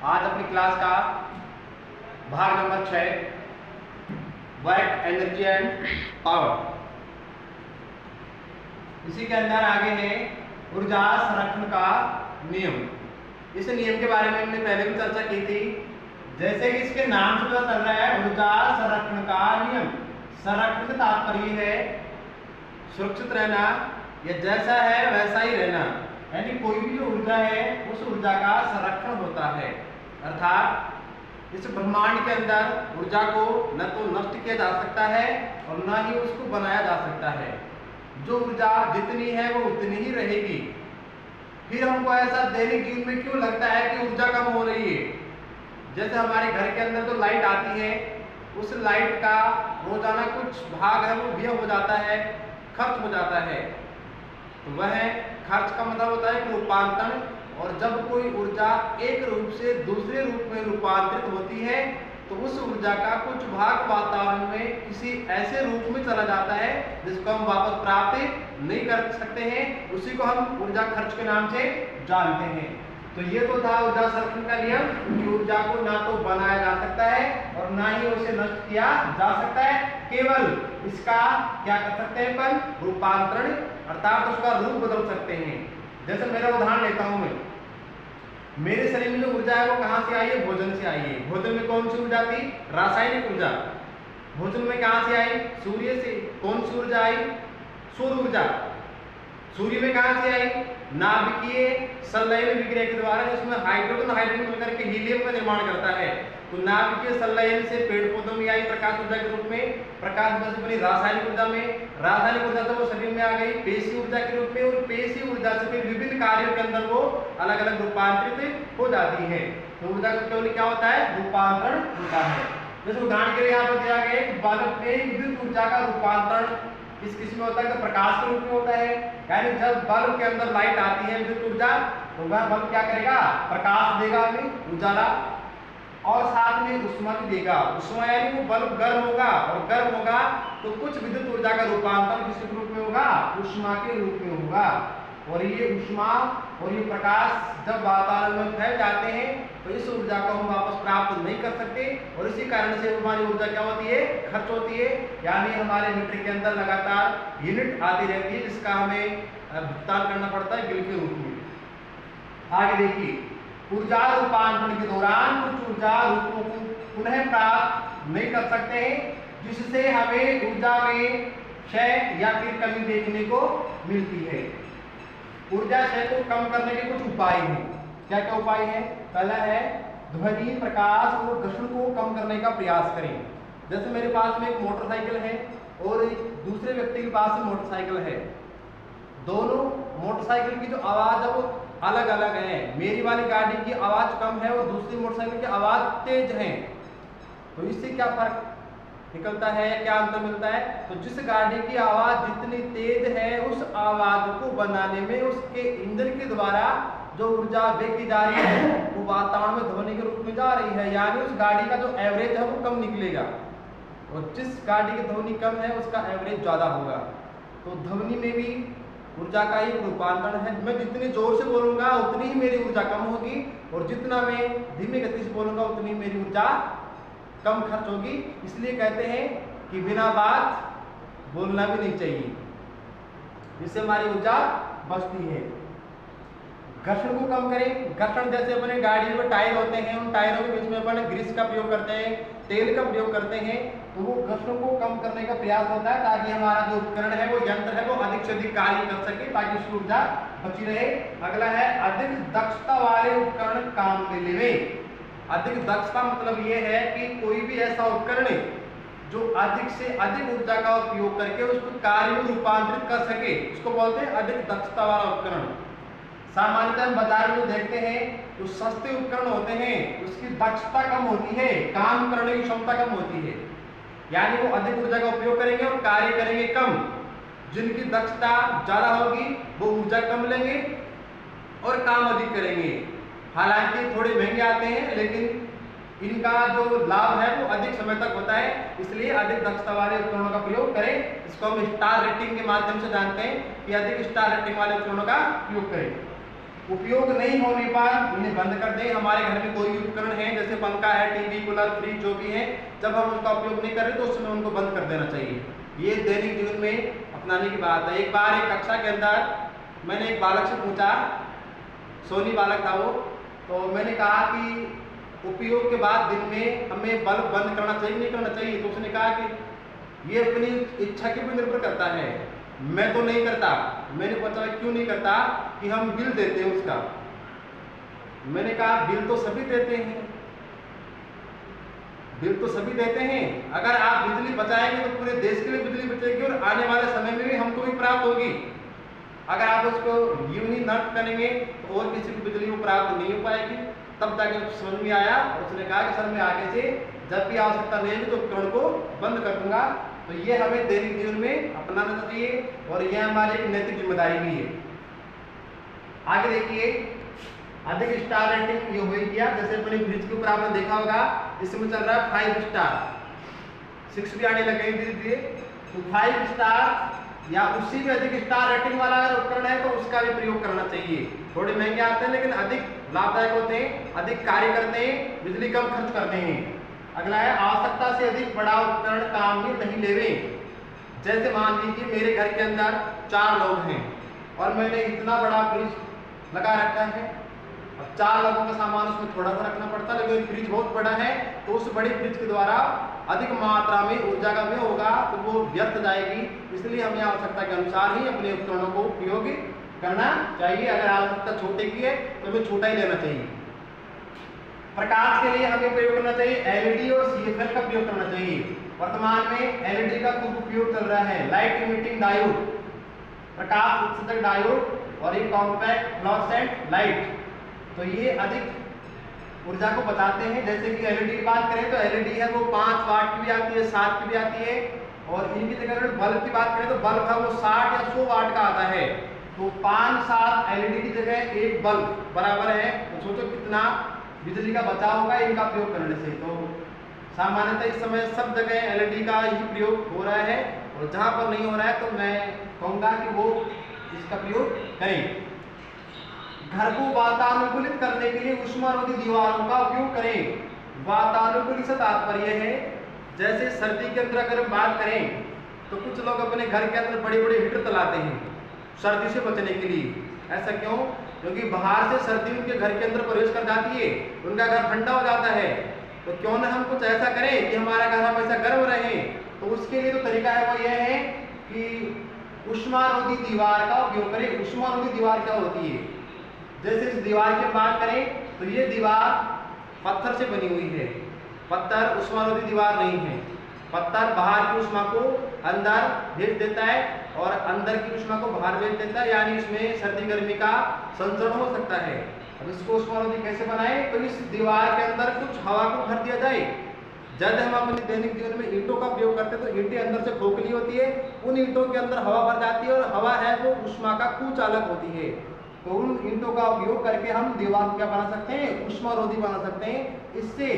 आज अपनी क्लास का भाग number 6 work energy and power. इसी के अंदर आगे है ऊर्जा संरक्षण का नियम। इस नियम के बारे में हमने पहले भी चर्चा की थी। जैसे कि इसके नाम से पता चल रहा है ऊर्जा संरक्षण का नियम। संरक्षण का तात्पर्य है सुरक्षित रहना या जैसा है वैसा ही रहना, यानी कोई भी जो ऊर्जा है उस ऊर्जा का संरक्षण होता है। अर्थात इस ब्रह्मांड के अंदर ऊर्जा को न तो नष्ट किया जा सकता है और न ही उसको बनाया जा सकता है। जो ऊर्जा जितनी है वो उतनी ही रहेगी। फिर हमको ऐसा दैनिक जीवन में क्यों लगता है कि ऊर्जा कम हो रही है? जैसे हमारे घर के अंदर जो लाइट आती है उस लाइट का रोजाना कुछ भाग है वो व्यय हो जाता है, खर्च हो जाता है। तो वह खर्च का मतलब होता है रूपांतरण। और जब कोई ऊर्जा एक रूप से दूसरे रूप में रूपांतरित होती है तो उस ऊर्जा का कुछ भाग वातावरण में किसी ऐसे रूप में चला जाता है जिसको हम वापस प्राप्त नहीं कर सकते हैं। उसी को हम ऊर्जा खर्च के नाम से जानते हैं। तो ये तो था ऊर्जा संरक्षण का नियम कि ऊर्जा को ना तो बनाया जा सकता है और ना ही उसे नष्ट किया जा सकता है। केवल इसका क्या कर सकते हैं अपन? रूपांतरण, अर्थात उसका रूप बदल सकते हैं। जैसे मेरा उदाहरण लेता हूं मैं, मेरे शरीर में जो ऊर्जा है वो कहां से आई है? भोजन से आई है। भोजन में कौन सी ऊर्जा थी? रासायनिक ऊर्जा। भोजन में कहां से आई? सूर्य से। कौन सी ऊर्जा आई? सौर ऊर्जा। सूर्य में कहां से आई? नाभिकीय संलयन विक्रिया के द्वारा, जिसमें हाइड्रोजन हाइड्रोजन मिलकर के हीलियम का निर्माण करता है। तो नाभिकीय संलयन से पेड़ पौधों में आई प्रकाश ऊर्जा के रूप में, प्रकाश ऊर्जा से बनी रासायनिक ऊर्जा में, रासायनिक ऊर्जा से वो शरीर में आ गई पेशीय ऊर्जा के रूप में, और पेशीय ऊर्जा से फिर विभिन्न कार्यों के अंदर वो अलग अलग रूपांतरित हो जाती है। तो ऊर्जा का केवल क्या होता है? रूपांतरण होता है। जैसे उदाहरण के लिए यहाँ पर दिया गया है बल्ब में विद्युत ऊर्जा का रूपांतरण किस में होता है? तो प्रकाश के रूप में होता है। यानी जब बल्ब के अंदर लाइट आती है विद्युत ऊर्जा, तो वह बल्ब क्या करेगा? प्रकाश देगा हमें, उजाला, और साथ में ऊष्मा भी देगा। ऊष्मा यानी वो बल्ब गर्म होगा, और गर्म होगा तो कुछ विद्युत ऊर्जा का रूपांतरण किस रूप में होगा? ऊष्मा के रूप में होगा। और ये ऊष्मा और ये प्रकाश जब वातावरण में फैल जाते हैं तो इस ऊर्जा को हम वापस प्राप्त नहीं कर सकते, और इसी कारण से हमारी ऊर्जा क्या होती है? खर्च होती है। यानी हमारे मीटर के अंदर लगातार यूनिट आती रहती है जिसका हमें भुगतान करना पड़ता है बिल के रूप में। आगे देखिए, ऊर्जा रूपांतरण के दौरान कुछ ऊर्जा रूपों को पुनः प्राप्त नहीं कर सकते हैं, जिससे हमें ऊर्जा में क्षय या फिर कमी देखने को मिलती है। ऊर्जा क्षय को कम करने के कुछ उपाय हैं। क्या क्या उपाय हैं? पहला है ध्वनि, प्रकाश और घर्षण को कम करने का प्रयास करें। जैसे मेरे पास में एक मोटरसाइकिल है और एक दूसरे व्यक्ति के पास में मोटरसाइकिल है। दोनों मोटरसाइकिल की जो आवाज है वो अलग अलग है। मेरी वाली गाड़ी की आवाज कम है और दूसरी मोटरसाइकिल की आवाज तेज है। तो इससे क्या फर्क निकलता है, क्या अंतर मिलता है? तो जिस गाड़ी की आवाज जितनी तेज है उस आवाज को बनाने में उसके इंजन के द्वारा जो ऊर्जा व्यय की जा रही है वो वातावरण में ध्वनि के रूप में जा रही है। यानी उस गाड़ी का जो एवरेज है वो कम निकलेगा, और जिस गाड़ी की ध्वनि कम है उसका एवरेज ज्यादा होगा। तो ध्वनि में भी ऊर्जा का ही रूपांतरण है। मैं जितनी जोर से बोलूंगा उतनी ही मेरी ऊर्जा कम होगी, और जितना मैं धीमी गति से बोलूंगा उतनी मेरी ऊर्जा कम खर्च होगी। इसलिए कहते हैं कि बिना बात बोलना भी नहीं चाहिए, जिससे हमारी ऊर्जा बचती है। घर्षण को कम करें। घर्षण जैसे अपने गाड़ी में टायर होते हैं, उन टायरों के बीच में अपन ग्रीस का प्रयोग करते हैं, तेल का प्रयोग करते हैं, तो वो घर्षण को कम करने का प्रयास होता है ताकि हमारा जो उपकरण है वो यंत्र है वो अधिक से अधिक कार्य कर सके, ताकि उसकी ऊर्जा बची रहे। अगला है अधिक दक्षता वाले उपकरण काम में लेवे। अधिक दक्षता मतलब ये है कि कोई भी ऐसा उपकरण जो अधिक से अधिक ऊर्जा का उपयोग करके उसको कार्य में रूपांतरित कर सके, उसको बोलते हैं अधिक दक्षता वाला उपकरण। सामान्यतः हम बाजार में देखते हैं जो सस्ते उपकरण होते हैं उसकी दक्षता कम होती है, काम करने की क्षमता कम होती है। यानी वो अधिक ऊर्जा का उपयोग करेंगे और कार्य करेंगे कम। जिनकी दक्षता ज्यादा होगी वो ऊर्जा कम लेंगे और काम अधिक करेंगे। हालांकि थोड़े महंगे आते हैं लेकिन इनका जो लाभ है वो अधिक समय तक होता है, इसलिए अधिक दक्षता वाले उपकरणों का प्रयोग करें। इसको हम स्टार रेटिंग के माध्यम से जानते हैं कि अधिक स्टार रेटिंग वाले उपकरणों का उपयोग करें। उपयोग नहीं होने पर इन्हें बंद कर दें। हमारे घर में कोई भी उपकरण है जैसे पंखा है, टीवी, कूलर, फ्रिज जो भी है, जब हम उसका उपयोग नहीं कर रहे तो उस समय उनको बंद कर देना चाहिए। ये दैनिक जीवन में अपनाने की बात है। एक बार एक कक्षा के अंदर मैंने एक बालक से पूछा, सोनी बालक था वो, तो मैंने कहा कि उपयोग के बाद दिन में हमें बल्ब बंद करना चाहिए नहीं करना चाहिए। तो उसने कहा कि ये अपनी इच्छा के ऊपर निर्भर करता है, मैं तो नहीं करता। मैंने पूछा क्यों नहीं करता? कि हम बिल देते हैं उसका। मैंने कहा बिल तो सभी देते हैं, बिल तो सभी देते हैं। अगर आप बिजली बचाएंगे तो पूरे देश के लिए बिजली बचेगी और आने वाले समय में भी हमको भी प्राप्त होगी। अगर आप उसको यूं ही नष्ट करेंगे तो और किसी को बिजली को प्राप्त नहीं हो पाएगी। तब जाके समझ में आया और उसने कहा कि सर मैं आगे से जब भी आवश्यकता नहीं होगी तो उपकरण को बंद कर दूंगा। तो ये हमें दैनिक जीवन में अपनाना चाहिए और यह हमारी एक नैतिक जिम्मेदारी भी है। आगे देखिए, अधिक स्टार रेटिंग ये हो गया। जैसे अपने फ्रिज के ऊपर आपने देखा होगा, इसमें चल रहा है 5 स्टार, 6 भी आने लगे धीरे धीरे। तो 5 स्टार या उससे भी अधिक स्टार रेटिंग वाला अगर उपकरण है तो उसका भी प्रयोग करना चाहिए। थोड़े महंगे आते हैं लेकिन अधिक लाभदायक होते हैं, अधिक कार्य करते हैं, बिजली कम खर्च करते हैं। अगला है, आवश्यकता से अधिक बड़ा उपकरण काम में नहीं लेवे। जैसे मान लीजिए मेरे घर के अंदर 4 लोग हैं और मैंने इतना बड़ा फ्रिज लगा रखा है। अब 4 लोगों का सामान उसमें थोड़ा सा रखना पड़ता है, लेकिन फ्रिज बहुत बड़ा है तो उस बड़े फ्रिज के द्वारा अधिक मात्रा में ऊर्जा का व्यय होगा तो वो व्यर्थ जाएगी। इसलिए हमें आवश्यकता के अनुसार ही अपने उपकरणों को उपयोग करना चाहिए। अगर आवश्यकता छोटे की है तो हमें छोटा ही लेना चाहिए। प्रकाश के लिए हमें प्रयोग करना चाहिए एलईडी और सीएफएल का प्रयोग करना चाहिए। वर्तमान में एलईडी का खूब उपयोग चल रहा है। लाइट इमिटिंग डायोड, प्रकाश उत्सर्जक डायोड और ये कॉम्पैक्ट फ्लोरोसेंट लाइट, तो ये अधिक ऊर्जा को बचाते हैं। जैसे कि एलईडी की बात करें तो एलईडी है वो 5 वाट की भी आती है, 7 की भी आती है। और इनकी जगह अगर बल्ब की बात करें तो बल्ब है वो 60 या 100 वाट का आता है। तो 5-7 एलईडी की जगह एक बल्ब बराबर है। तो सोचो कितना बिजली का बचाव होगा इनका प्रयोग करने से। तो सामान्यतः इस समय सब जगह एलईडी का ही प्रयोग हो रहा है और जहाँ पर नहीं हो रहा है तो मैं कहूँगा कि वो इसका प्रयोग करें। घर को वातानुकूलित करने के लिए ऊष्मारोधी दीवारों का उपयोग करें। वातानुकूलित से तात्पर्य है जैसे सर्दी के अंदर अगर हम बात करें तो कुछ लोग अपने घर के अंदर बड़े बड़े हीटर चलाते हैं सर्दी से बचने के लिए। ऐसा क्यों? क्योंकि बाहर से सर्दी उनके घर के अंदर प्रवेश कर जाती है, उनका घर ठंडा हो जाता है। तो क्यों ना हम कुछ ऐसा करें कि हमारा घर हमेशा गर्म रहे। तो उसके लिए जो तरीका है वो यह है कि ऊष्मारोधी दीवार का उपयोग करें। ऊष्मारोधी दीवार क्या होती है? जैसे इस दीवार की बात करें तो ये दीवार पत्थर से बनी हुई है। पत्थर ऊष्मारोधी दीवार नहीं है। पत्थर बाहर की ऊष्मा को अंदर भेज देता है और अंदर की ऊष्मा को बाहर भेज देता है, यानी इसमें सर्दी गर्मी का संचरण हो सकता है। अब इसको ऊष्मारोधी कैसे बनाए? तो इस दीवार के अंदर कुछ हवा को भर दिया जाए। जब हम अपने दैनिक जीवन में ईंटों का प्रयोग करते हैं तो ईंटें अंदर से खोखली होती है, उन ईंटों के अंदर हवा भर जाती है और हवा है वो ऊष्मा का कुचालक होती है। तो उन ईंटों का उपयोग करके हम दीवार क्या बना सकते हैं? ऊष्मारोधी बना सकते हैं। इससे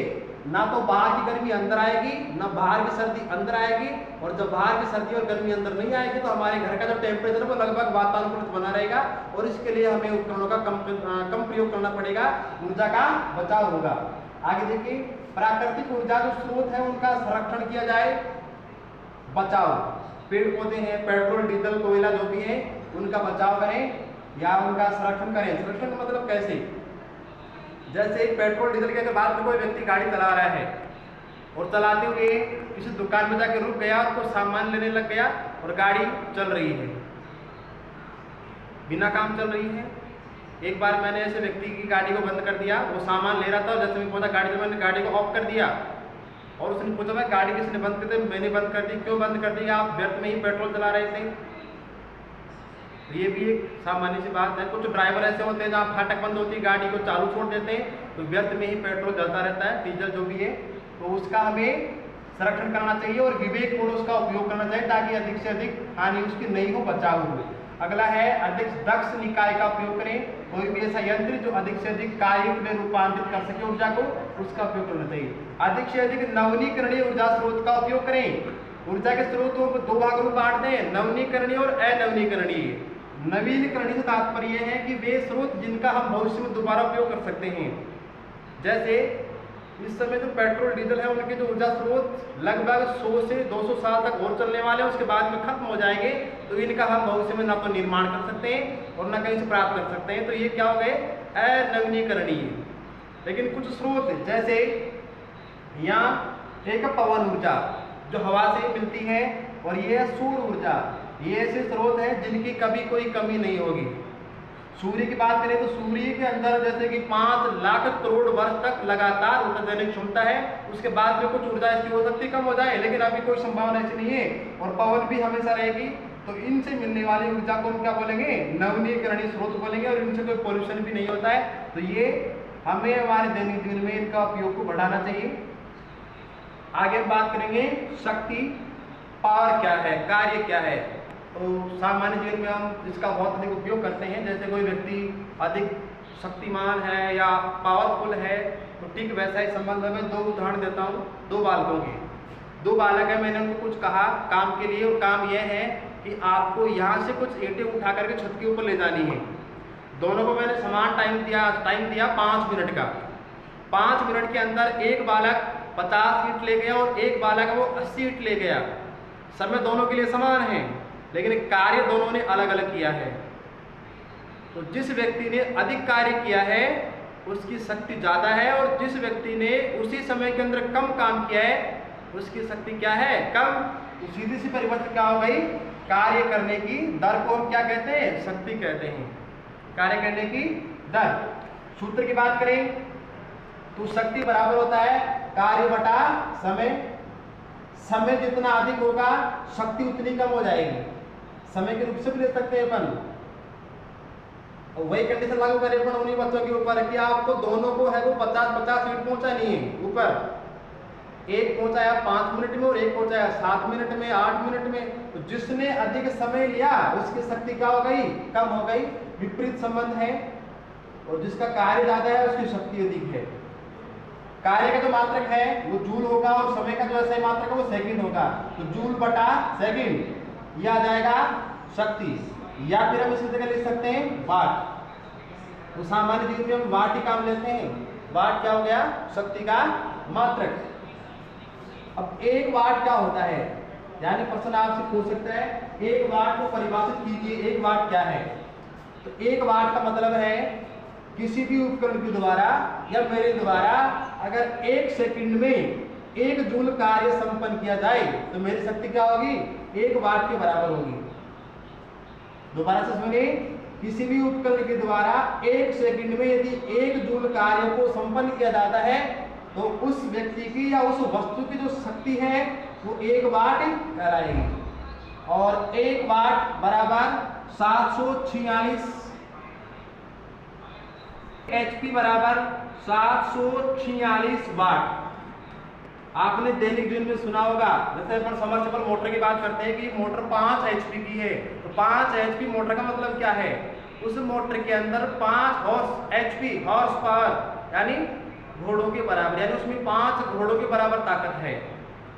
ना तो बाहर की गर्मी अंदर आएगी ना बाहर की सर्दी अंदर आएगी, और जब बाहर की सर्दी और गर्मी अंदर नहीं आएगी तो हमारे घर का जो टेम्परेचर है वो लगभग वातानुकूलित बना रहेगा और इसके लिए हमें उपकरणों का कम प्रयोग करना पड़ेगा, ऊर्जा का बचाव होगा। आगे देखिए, प्राकृतिक ऊर्जा जो स्रोत है उनका संरक्षण किया जाए, बचाव। पेड़ पौधे हैं, पेट्रोल डीजल कोयला जो भी है उनका बचाव करें या उनका संरक्षण करें। संरक्षण का मतलब कैसे? जैसे पेट्रोल डीजल के बाद में कोई व्यक्ति गाड़ी चला रहा है और चलाते हुए किसी दुकान में जाकर रुक गया और कुछ सामान लेने लग गया और गाड़ी चल रही है, बिना काम चल रही है। एक बार मैंने ऐसे व्यक्ति की गाड़ी को बंद कर दिया, वो सामान ले रहा था और जैसे मैं पहुंचा गाड़ी, मैंने गाड़ी को ऑफ कर दिया और उसने पूछा भाई गाड़ी किसने बंद कर दी? मैंने बंद कर दी। क्यों बंद कर दी? आप व्यर्थ में ही पेट्रोल चला रहे थे। तो ये भी एक सामान्य सी बात है। कुछ ड्राइवर ऐसे होते हैं जहाँ फाटक बंद होती है गाड़ी को चालू छोड़ देते हैं तो व्यर्थ में ही पेट्रोल जलता रहता है, डीजल जो भी है। तो उसका हमें संरक्षण करना चाहिए और विवेकपूर्ण उसका उपयोग करना चाहिए ताकि अधिक से अधिक हानि उसकी नहीं हो, बचाव हो। अगला है, अधिक दक्ष निकाय का उपयोग करें। कोई भी ऐसा यंत्र जो अधिक से अधिक कार्य में रूपांतरित कर सके ऊर्जा को, उसका उपयोग करना चाहिए। अधिक से अधिक नवीनीकरणीय ऊर्जा स्रोत का उपयोग करें। ऊर्जा के स्रोतों को 2 भागों में बांट दें, नवीनीकरणीय और अनवीनीकरणीय। नवीकरणीय से तात्पर्य है कि वे स्रोत जिनका हम भविष्य में दोबारा उपयोग कर सकते हैं। जैसे इस समय जो पेट्रोल डीजल है उनके जो ऊर्जा स्रोत लगभग 100 से 200 साल तक और चलने वाले हैं, उसके बाद में खत्म हो जाएंगे, तो इनका हम भविष्य में ना तो निर्माण कर सकते हैं और ना कहीं से प्राप्त कर सकते हैं, तो ये क्या हो गए, अनवीकरणीय। लेकिन कुछ स्रोत जैसे यहाँ एक पवन ऊर्जा जो हवा से मिलती है, और ये है सौर ऊर्जा, ये ऐसे स्रोत हैं जिनकी कभी कोई कमी नहीं होगी। सूर्य की बात करें तो सूर्य के अंदर जैसे कि 5 लाख करोड़ वर्ष तक लगातार ऊर्जा देने की क्षमता है, उसके बाद में कुछ ऊर्जा इसकी हो सकती है कम हो जाए, लेकिन अभी कोई संभावना ऐसी नहीं है, और पवन भी हमेशा रहेगी। तो इनसे मिलने वाली ऊर्जा को हम क्या बोलेंगे, नवीकरणीय स्रोत बोलेंगे, और इनसे कोई पोल्यूशन भी नहीं होता है। तो ये हमें हमारे दैनिक जीवन में इनका उपयोग को बढ़ाना चाहिए। आगे बात करेंगे शक्ति, पावर क्या है, कार्य क्या है। तो सामान्य जीवन में हम इसका बहुत अधिक उपयोग करते हैं। जैसे कोई व्यक्ति अधिक शक्तिमान है या पावरफुल है, तो ठीक वैसा ही संबंध में 2 उदाहरण देता हूँ। 2 बालकों के, 2 बालक है, मैंने उनको कुछ कहा काम के लिए, और काम यह है कि आपको यहाँ से कुछ ईंटें उठा करके छत के ऊपर ले जानी है। दोनों को मैंने समान टाइम दिया 5 मिनट का। 5 मिनट के अंदर एक बालक 50 ईंट ले गया और एक बालक वो 80 ईंट ले गया। समय दोनों के लिए समान है, लेकिन कार्य दोनों ने अलग अलग किया है। तो जिस व्यक्ति ने अधिक कार्य किया है उसकी शक्ति ज़्यादा है, और जिस व्यक्ति ने उसी समय के अंदर कम काम किया है उसकी शक्ति क्या है, कम। तो सीधी सी परिवर्तन क्या हो गई, कार्य करने की दर को हम क्या कहते हैं, शक्ति कहते हैं, कार्य करने की दर। सूत्र की बात करें तो शक्ति बराबर होता है कार्य बटा समय। समय जितना अधिक होगा शक्ति उतनी कम हो जाएगी। समय के रूप से भी ले सकते हैं अपन, और वही कंडीशन लागू करें अपन उन्हीं बच्चों के ऊपर कि आपको दोनों को है वो 50-50 ईंट पहुंचानी है ऊपर। एक पहुंचाया 5 मिनट में और एक पहुंचाया 7 मिनट में, 8 मिनट में। तो जिसने अधिक समय लिया उसकी शक्ति क्या हो गई, कम हो गई। विपरीत संबंध है, और जिसका कार्य ज्यादा है उसकी शक्ति अधिक है। कार्य का जो मात्रक है वो जूल होगा, और समय का जो ऐसा मात्रक है वो सेकंड होगा। तो जूल बटा सेकंड यह आ जाएगा शक्ति, या फिर हम इसी जगह लिख सकते हैं वाट। तो सामान्य जीवन में हम वाट ही काम लेते हैं। वाट क्या हो गया, शक्ति का मात्रक। अब 1 वाट क्या होता है, यानी प्रश्न आपसे पूछ सकता है 1 वाट को परिभाषित कीजिए, 1 वाट क्या है। तो 1 वाट का मतलब है किसी भी उपकरण के द्वारा या मेरे द्वारा अगर 1 सेकंड में 1 जूल कार्य संपन्न किया जाए तो मेरी शक्ति क्या होगी, 1 वाट के बराबर होगी। दोबारा से सुनिए, किसी भी उपकरण के द्वारा 1 सेकंड में यदि 1 जूल कार्य को संपन्न किया जाता है तो उस व्यक्ति की या उस वस्तु की जो शक्ति है वो 1 वाट कहलाएगी। और 1 वाट बराबर 746 HP बराबर 746 वाट। आपने दैनिक जीवन में सुना होगा, जैसे अपन सबमर्सिबल मोटर की बात करते हैं कि मोटर 5 HP की है, तो 5 HP मोटर का मतलब क्या है, उस मोटर के अंदर 5 HP हॉर्स पावर यानी घोड़ों के बराबर, यानी उसमें 5 घोड़ों के बराबर ताकत है,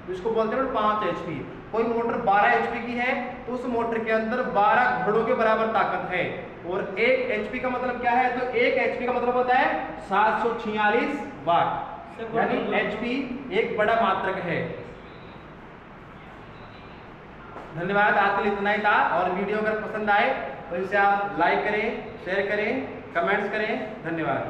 तो इसको बोलते हैं 5 HP। कोई मोटर 12 HP की है तो उस मोटर के अंदर 12 घोड़ों के बराबर ताकत है। और 1 HP का मतलब क्या है, तो 1 HP का मतलब होता है 746 वाट, यानी HP एक बड़ा मात्रक है। धन्यवाद, आज के लिए इतना ही था। और वीडियो अगर पसंद आए तो इसे आप लाइक करें, शेयर करें, कमेंट्स करें। धन्यवाद।